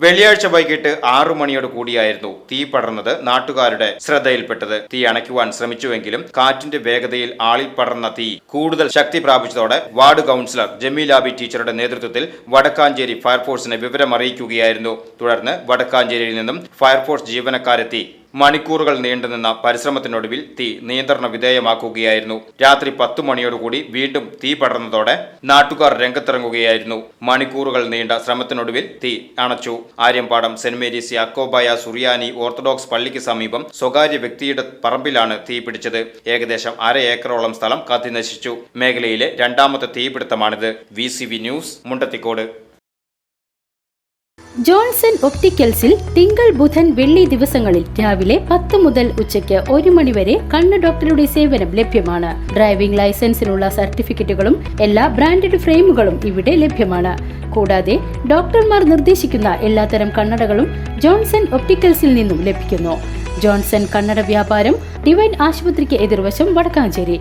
വെള്ളിയാഴ്ച വൈകിട്ട് 6 മണിയോട് കൂടിയായിരുന്നു തീ പടർന്നത് നാട്ടുകാരുടെ ശ്രദ്ധയിൽപ്പെട്ടത്. തീ അണയ്ക്കുവാൻ ശ്രമിച്ചുവെങ്കിലും കാറ്റിന്റെ വേഗതയിൽ ആളിൽ പടർന്ന തീ കൂടുതൽ ശക്തി പ്രാപിച്ചതോടെ വാർഡ് കൗൺസിലർ ജമീലാബി ടീച്ചറുടെ നേതൃത്വത്തിൽ വടക്കാഞ്ചേരി ഫയർഫോഴ്സിനെ വിവരമറിയിക്കുകയായിരുന്നു. തുടർന്ന് വടക്കാഞ്ചേരിയിൽ നിന്നും ഫയർഫോഴ്സ് ജീവനക്കാരെത്തി മണിക്കൂറുകൾ നീണ്ടുനിന്ന പരിശ്രമത്തിനൊടുവിൽ തീ നിയന്ത്രണ വിധേയമാക്കുകയായിരുന്നു. രാത്രി 10 മണിയോടുകൂടി വീണ്ടും തീ പടർന്നതോടെ നാട്ടുകാർ രംഗത്തിറങ്ങുകയായിരുന്നു. മണിക്കൂറുകൾ നീണ്ട ശ്രമത്തിനൊടുവിൽ തീ അണച്ചു. ആര്യമ്പാടം സെന്റ് മേരീസ് യാക്കോബായ സുറിയാനി ഓർത്തഡോക്സ് പള്ളിക്ക് സമീപം സ്വകാര്യ വ്യക്തിയുടെ പറമ്പിലാണ് തീ പിടിച്ചത്. ഏകദേശം 1/2 ഏക്കറോളം സ്ഥലം കത്തിനശിച്ചു. മേഖലയിലെ രണ്ടാമത്തെ തീപിടുത്തമാണിത്. VCV news, Mundathikode. ജോൺസൺ ഒപ്റ്റിക്കൽസിൽ തിങ്കൾ, ബുധൻ, വെള്ളി ദിവസങ്ങളിൽ രാവിലെ 10 മുതൽ ഉച്ചയ്ക്ക് 1 മണി വരെ കണ്ണ് ഡോക്ടറുടെ സേവനം ലഭ്യമാണ്. ഡ്രൈവിംഗ് ലൈസൻസിനുള്ള സർട്ടിഫിക്കറ്റുകളും എല്ലാ ബ്രാൻഡഡ് ഫ്രെയിമുകളും ഇവിടെ ലഭ്യമാണ്. കൂടാതെ ഡോക്ടർമാർ നിർദ്ദേശിക്കുന്ന എല്ലാത്തരം കണ്ണടകളും ജോൺസൺ ഒപ്റ്റിക്കൽസിൽ നിന്നും ലഭിക്കുന്നു. ജോൺസൺ കണ്ണട വ്യാപാരം ഡിവൈൻ ആശുപത്രിക്ക് എതിർവശം, വടക്കാഞ്ചേരി.